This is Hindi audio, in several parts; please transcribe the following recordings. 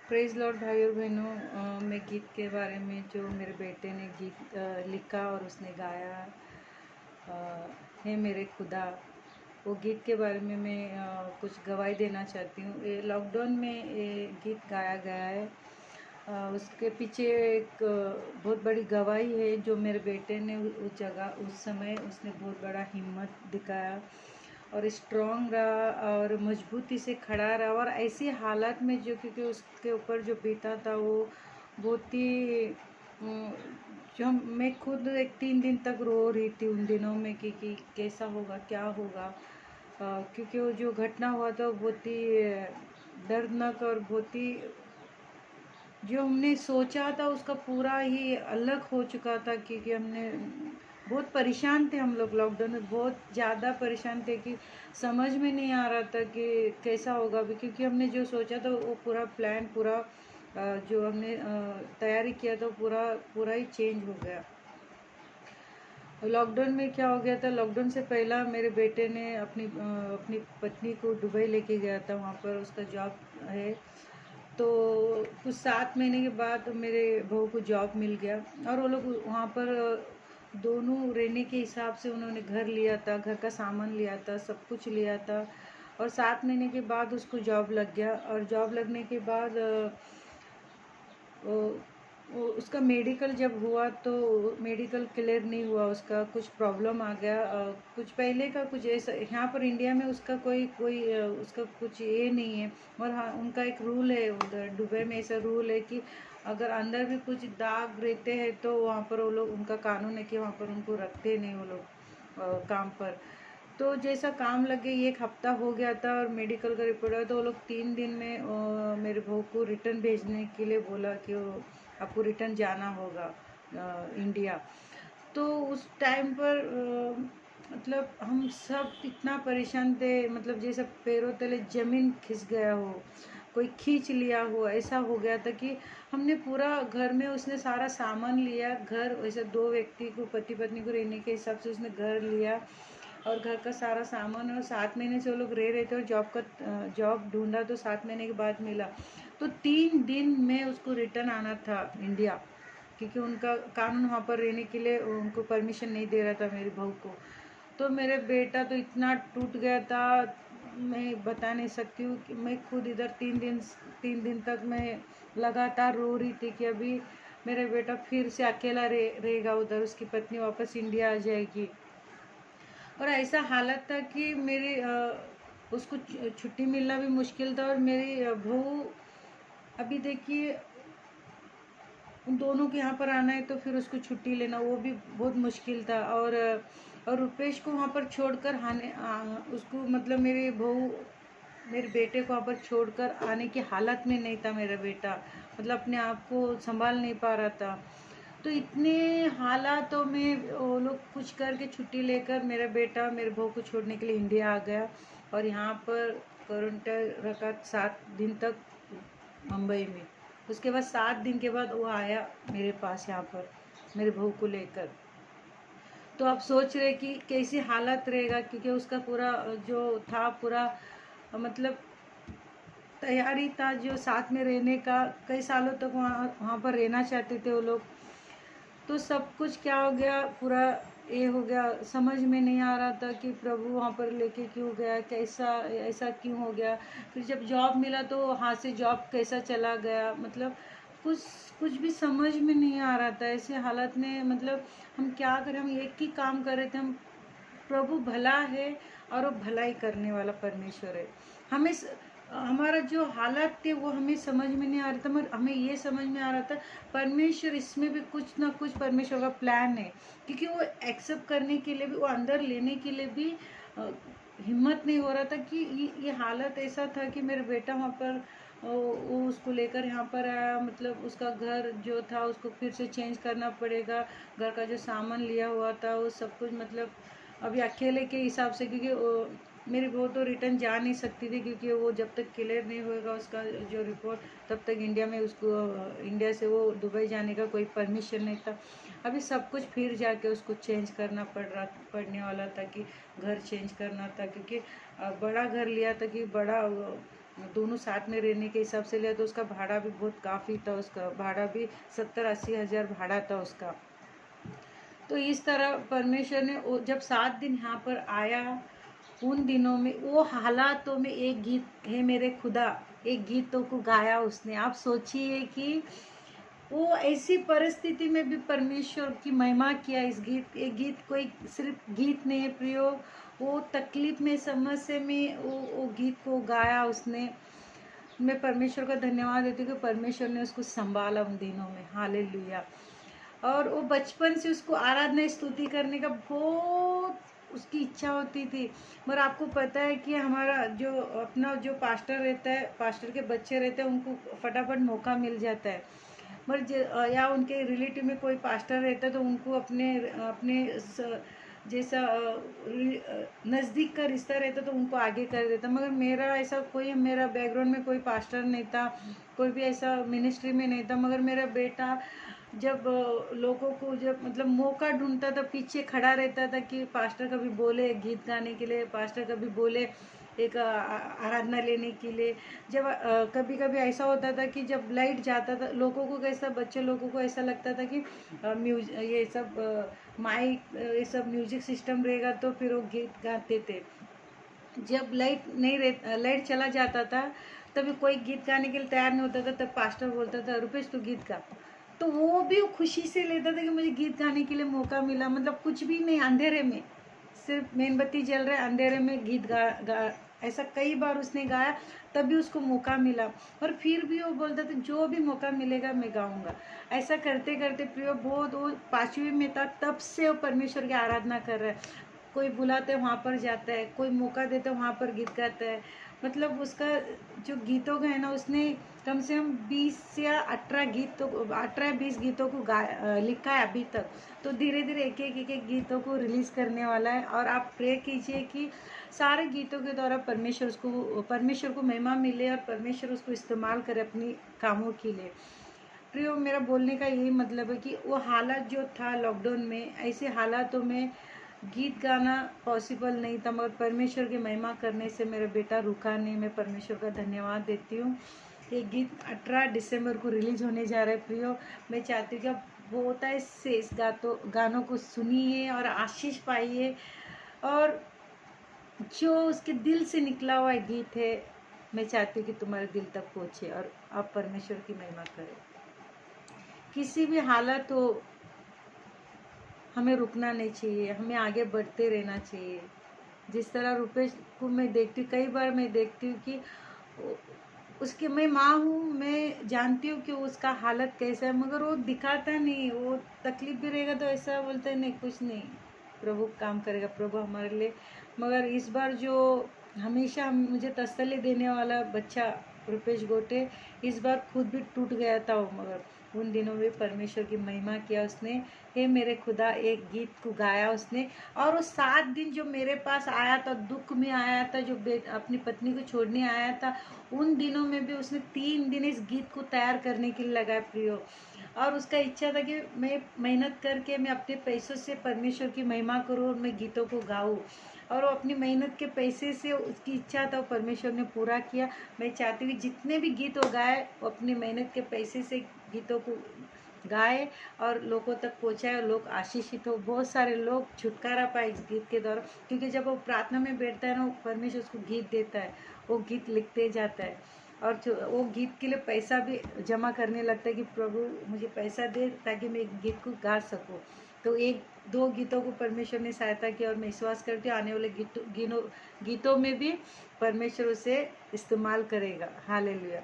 प्रेज लॉर्ड भाई और बहनों, मैं गीत के बारे में जो मेरे बेटे ने गीत लिखा और उसने गाया है मेरे खुदा, वो गीत के बारे में मैं कुछ गवाही देना चाहती हूँ। ये लॉकडाउन में ये गीत गाया गया है। उसके पीछे एक बहुत बड़ी गवाही है जो मेरे बेटे ने उस जगह उस समय उसने बहुत बड़ा हिम्मत दिखाया और स्ट्रॉन्ग रहा और मजबूती से खड़ा रहा और ऐसी हालत में जो क्योंकि उसके ऊपर जो बीता था वो बहुत ही जो मैं खुद एक 3 दिन तक रो रही थी उन दिनों में कि कैसा होगा क्या होगा। क्योंकि वो जो घटना हुआ था वो बहुत ही दर्दनाक और बहुत ही जो हमने सोचा था उसका पूरा ही अलग हो चुका था। क्योंकि हमने बहुत परेशान थे, हम लोग लॉकडाउन में बहुत ज़्यादा परेशान थे कि समझ में नहीं आ रहा था कि कैसा होगा अभी, क्योंकि हमने जो सोचा था वो पूरा प्लान पूरा जो हमने तैयारी किया था पूरा पूरा ही चेंज हो गया। लॉकडाउन में क्या हो गया था, लॉकडाउन से पहला मेरे बेटे ने अपनी पत्नी को दुबई लेके गया था, वहाँ पर उसका जॉब है। तो कुछ 7 महीने के बाद मेरे बहू को जॉब मिल गया और वो लोग वहाँ पर दोनों रहने के हिसाब से उन्होंने घर लिया था, घर का सामान लिया था, सब कुछ लिया था। और 7 महीने के बाद उसको जॉब लग गया और जॉब लगने के बाद उसका मेडिकल जब हुआ तो मेडिकल क्लियर नहीं हुआ, उसका कुछ प्रॉब्लम आ गया। कुछ पहले का कुछ ऐसा यहाँ पर इंडिया में उसका कोई कोई उसका कुछ ये नहीं है। और हाँ, उनका एक रूल है उधर दुबई में, ऐसा रूल है कि अगर अंदर भी कुछ दाग रहते हैं तो वहाँ पर वो लोग, उनका कानून है कि वहाँ पर उनको रखते नहीं वो लोग काम पर। तो जैसा काम लगे 1 हफ्ता हो गया था और मेडिकल का रिपोर्ट आया तो वो लोग 3 दिन में मेरे बहू को रिटर्न भेजने के लिए बोला कि वो आपको रिटर्न जाना होगा इंडिया। तो उस टाइम पर मतलब हम सब इतना परेशान थे, मतलब जैसे पैरों तले ज़मीन खिंच गया हो, कोई खींच लिया हो, ऐसा हो गया था कि हमने पूरा घर में उसने सारा सामान लिया। घर वैसे 2 व्यक्ति को, पति पत्नी को रहने के हिसाब से उसने घर लिया और घर का सारा सामान। और 7 महीने से वो लोग रह रहे थे और जॉब ढूंढा तो 7 महीने के बाद मिला। तो 3 दिन में उसको रिटर्न आना था इंडिया, क्योंकि उनका कानून वहाँ पर रहने के लिए उनको परमिशन नहीं दे रहा था मेरी बहू को। तो मेरे बेटा तो इतना टूट गया था, मैं बता नहीं सकती हूँ कि मैं खुद इधर 3 दिन तक मैं लगातार रो रही थी कि अभी मेरा बेटा फिर से अकेला रहेगा उधर, उसकी पत्नी वापस इंडिया आ जाएगी। और ऐसा हालत था कि मेरी उसको छुट्टी मिलना भी मुश्किल था और मेरी बहू, अभी देखिए उन दोनों के यहाँ पर आना है तो फिर उसको छुट्टी लेना वो भी बहुत मुश्किल था। और रुपेश को वहाँ पर छोड़कर उसको मतलब मेरी बहू मेरे बेटे को वहाँ पर छोड़कर आने की हालत में नहीं था मेरा बेटा, मतलब अपने आप को संभाल नहीं पा रहा था। तो इतने हालातों में वो लोग कुछ करके छुट्टी लेकर मेरा बेटा मेरे बहू को छोड़ने के लिए इंडिया आ गया और यहाँ पर क्वारंटाइन रखा 7 दिन तक मुंबई में। उसके बाद 7 दिन के बाद वो आया मेरे पास यहाँ पर मेरे बहू को लेकर। तो आप सोच रहे कि कैसी हालत रहेगा, क्योंकि उसका पूरा जो था पूरा मतलब तैयारी था जो साथ में रहने का, कई सालों तक वहाँ वहाँ पर रहना चाहते थे वो लोग। तो सब कुछ क्या हो गया, पूरा ये हो गया, समझ में नहीं आ रहा था कि प्रभु वहाँ पर लेके क्यों गया, कैसा ऐसा क्यों हो गया। फिर जब जॉब मिला तो हाथ से जॉब कैसा चला गया, मतलब कुछ कुछ भी समझ में नहीं आ रहा था ऐसे हालत में। मतलब हम क्या करें, हम एक ही काम कर रहे थे, हम प्रभु भला है और वो भलाई करने वाला परमेश्वर है। हमें हमारा जो हालात थे वो हमें समझ में नहीं आ रहा था, मगर हमें ये समझ में आ रहा था परमेश्वर, इसमें भी कुछ ना कुछ परमेश्वर का प्लान है। क्योंकि वो एक्सेप्ट करने के लिए भी, वो अंदर लेने के लिए भी हिम्मत नहीं हो रहा था कि ये हालत ऐसा था कि मेरा बेटा वहाँ पर वो उसको लेकर यहाँ पर आया, मतलब उसका घर जो था उसको फिर से चेंज करना पड़ेगा। घर का जो सामान लिया हुआ था वो सब कुछ, मतलब अभी अकेले के हिसाब से, क्योंकि मेरी बहू तो रिटर्न जा नहीं सकती थी, क्योंकि वो जब तक क्लियर नहीं होएगा उसका जो रिपोर्ट तब तक इंडिया में उसको इंडिया से वो दुबई जाने का कोई परमिशन नहीं था। अभी सब कुछ फिर जाके उसको चेंज करना पड़ने वाला था कि घर चेंज करना था, क्योंकि बड़ा घर लिया था कि बड़ा दोनों साथ में रहने के हिसाब से लिया तो उसका भाड़ा भी बहुत काफ़ी था, उसका भाड़ा भी 70-80 हज़ार भाड़ा था उसका। तो इस तरह परमेश्वर ने जब 7 दिन यहाँ पर आया, उन दिनों में वो हालातों में एक गीत है मेरे खुदा, एक गीतों को गाया उसने। आप सोचिए कि वो ऐसी परिस्थिति में भी परमेश्वर की महिमा किया। इस गीत, एक गीत कोई सिर्फ गीत नहीं है प्रियो, वो तकलीफ में, समस्या में वो गीत को गाया उसने। मैं परमेश्वर का धन्यवाद देती हूँ कि परमेश्वर ने उसको संभाला उन दिनों में। हालेलुया। और वो बचपन से उसको आराधना स्तुति करने का बहुत उसकी इच्छा होती थी। मगर आपको पता है कि हमारा जो अपना जो पास्टर रहता है, पास्टर के बच्चे रहते हैं, उनको फटाफट मौका मिल जाता है। मगर या उनके रिलेटिव में कोई पास्टर रहता है तो उनको अपने अपने जैसा नज़दीक का रिश्ता रहता तो उनको आगे कर देता। मगर मेरा ऐसा कोई, मेरा बैकग्राउंड में कोई पास्टर नहीं था, कोई भी ऐसा मिनिस्ट्री में नहीं था। मगर मेरा बेटा जब लोगों को जब मतलब मौका ढूंढता था, पीछे खड़ा रहता था कि पास्टर कभी बोले गीत गाने के लिए, पास्टर कभी बोले एक आराधना लेने के लिए। जब कभी कभी ऐसा होता था कि जब लाइट जाता था, लोगों को कैसा, बच्चे लोगों को ऐसा लगता था कि ये सब माइक ये सब म्यूजिक सिस्टम रहेगा तो फिर वो गीत गाते थे। जब लाइट नहीं रह लाइट चला जाता था तभी कोई गीत गाने के लिए तैयार नहीं होता था, तब पास्टर बोलता था रुपेश तू गीत गा। तो वो भी खुशी से लेता था कि मुझे गीत गाने के लिए मौका मिला। मतलब कुछ भी नहीं, अंधेरे में, सिर्फ मेनबत्ती जल रहा है, अंधेरे में गीत गा ऐसा कई बार उसने गाया, तब भी उसको मौका मिला। और फिर भी वो बोलता था जो भी मौका मिलेगा मैं गाऊंगा। ऐसा करते करते प्रियो बहुत, वो 5वीं में था तब से वो परमेश्वर की आराधना कर रहा है। कोई बुलाते वहाँ पर जाता है, कोई मौका देता है वहाँ पर गीत गाता है। मतलब उसका जो गीतों का है ना, उसने कम से कम 20 या 18 गीत तो 18-20 गीतों को लिखा है अभी तक। तो धीरे धीरे एक एक गीतों को रिलीज करने वाला है। और आप प्रे कीजिए कि सारे गीतों के द्वारा परमेश्वर को महिमा मिले और परमेश्वर उसको इस्तेमाल करे अपनी कामों के लिए। प्रियो, मेरा बोलने का यही मतलब है कि वो हालात जो था लॉकडाउन में, ऐसे हालातों में गीत गाना पॉसिबल नहीं था, मगर परमेश्वर की महिमा करने से मेरा बेटा रुका नहीं। मैं परमेश्वर का धन्यवाद देती हूँ। ये गीत 18 दिसंबर को रिलीज होने जा रहा है प्रियो। मैं चाहती हूँ कि आप बहुत से इस गानों को सुनिए और आशीष पाइए। और जो उसके दिल से निकला हुआ गीत है, मैं चाहती हूँ कि तुम्हारे दिल तक पहुँचे और आप परमेश्वर की महिमा करें। किसी भी हालत हो, हमें रुकना नहीं चाहिए, हमें आगे बढ़ते रहना चाहिए। जिस तरह रुपेश को मैं देखती हूँ, कई बार मैं देखती हूँ कि उसकी, मैं माँ हूँ, मैं जानती हूँ कि उसका हालत कैसा है, मगर वो दिखाता नहीं। वो तकलीफ भी रहेगा तो ऐसा बोलता है नहीं कुछ नहीं, प्रभु काम करेगा, प्रभु हमारे लिए। मगर इस बार जो हमेशा मुझे तसल्ली देने वाला बच्चा रुपेश गोटे, इस बार खुद भी टूट गया था वो। मगर उन दिनों में परमेश्वर की महिमा किया उसने। हे मेरे खुदा, एक गीत को गाया उसने। और वो 7 दिन जो मेरे पास आया था, दुख में आया था, जो अपनी पत्नी को छोड़ने आया था, उन दिनों में भी उसने 3 दिन इस गीत को तैयार करने के लिए लगाया प्रियो। और उसका इच्छा था कि मैं मेहनत करके मैं अपने पैसों से परमेश्वर की महिमा करूँ और मैं गीतों को गाऊँ। और वो अपनी मेहनत के पैसे से, उसकी इच्छा था, वो परमेश्वर ने पूरा किया। मैं चाहती हूँ जितने भी गीत वो गाए, वो अपनी मेहनत के पैसे से गीतों को गाए और लोगों तक पहुँचाए और लोग आशीषित हो। बहुत सारे लोग छुटकारा पाए इस गीत के द्वारा, क्योंकि जब वो प्रार्थना में बैठता है ना, परमेश्वर उसको गीत देता है, वो गीत लिखते जाता है। और वो गीत के लिए पैसा भी जमा करने लगता है कि प्रभु मुझे पैसा दे ताकि मैं गीत को गा सकूं। तो 1-2 गीतों को परमेश्वर ने सहायता की और मैं विश्वास करती हूँ आने वाले गीतों में भी परमेश्वर उसे इस्तेमाल करेगा। हालेलुया।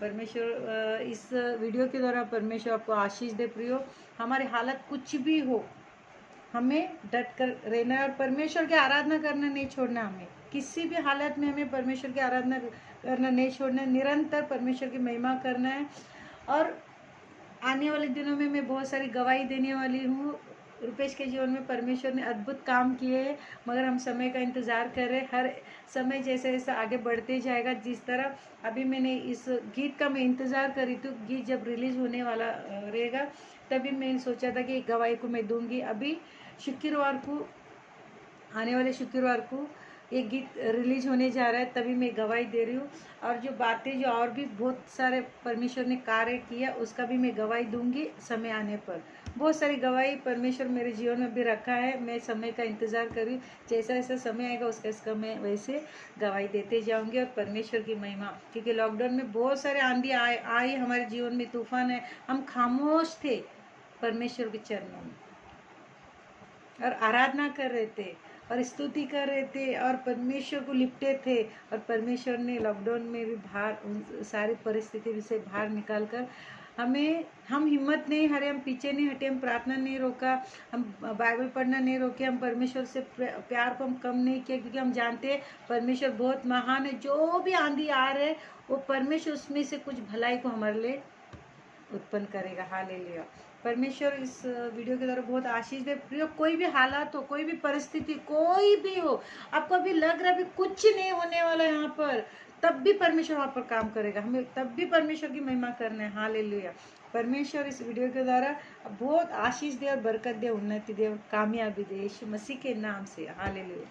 परमेश्वर इस वीडियो के द्वारा परमेश्वर आपको आशीष दे प्रियो। हमारी हालत कुछ भी हो, हमें डट कर रहना है और परमेश्वर की आराधना करना नहीं छोड़ना। हमें किसी भी हालत में हमें परमेश्वर की आराधना करना नहीं छोड़ना है, निरंतर परमेश्वर की महिमा करना है। और आने वाले दिनों में मैं बहुत सारी गवाही देने वाली हूँ। रुपेश के जीवन में परमेश्वर ने अद्भुत काम किए हैं, मगर हम समय का इंतज़ार कर रहे हैं। हर समय जैसे जैसे आगे बढ़ते जाएगा, जिस तरह अभी मैंने इस गीत का मैं इंतज़ार करी थी, गीत जब रिलीज़ होने वाला रहेगा तभी मैंने सोचा था कि गवाही को मैं दूंगी। अभी शुक्रवार को, आने वाले शुक्रवार को ये गीत रिलीज होने जा रहा है, तभी मैं गवाही दे रही हूँ। और जो बातें जो और भी बहुत सारे परमेश्वर ने कार्य किया, उसका भी मैं गवाही दूंगी समय आने पर। बहुत सारी गवाही परमेश्वर मेरे जीवन में भी रखा है, मैं समय का इंतज़ार कर रही हूँ। जैसा जैसा समय आएगा उसका मैं वैसे गवाही देते जाऊंगी और परमेश्वर की महिमा। क्योंकि लॉकडाउन में बहुत सारे आंधी आई हमारे जीवन में, तूफान है, हम खामोश थे परमेश्वर के चरणों में और आराधना कर रहे थे और स्तुति कर रहे थे और परमेश्वर को लिपटे थे। और परमेश्वर ने लॉकडाउन में भी बाहर उन सारी परिस्थिति से बाहर निकाल कर हम हिम्मत नहीं हारे, हम पीछे नहीं हटे, हम प्रार्थना नहीं रोका, हम बाइबल पढ़ना नहीं रोके, हम परमेश्वर से प्यार को हम कम नहीं किया। क्योंकि हम जानते हैं परमेश्वर बहुत महान है। जो भी आंधी आ रहे वो परमेश्वर उसमें से कुछ भलाई को हमारे लिए उत्पन्न करेगा। हालेलुया। परमेश्वर इस वीडियो के द्वारा बहुत आशीष दे। प्रियो, कोई भी हालात हो, कोई भी परिस्थिति, कोई भी हो, आपको अभी लग रहा है अभी कुछ नहीं होने वाला यहाँ पर, तब भी परमेश्वर वहाँ पर काम करेगा। हमें तब भी परमेश्वर की महिमा करना है। हालेलुया। परमेश्वर इस वीडियो के द्वारा बहुत आशीष दे और बरकत दे, उन्नति दे और कामयाबी दे, यीशु मसीह के नाम से। Hallelujah.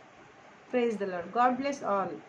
Praise the Lord. God bless all.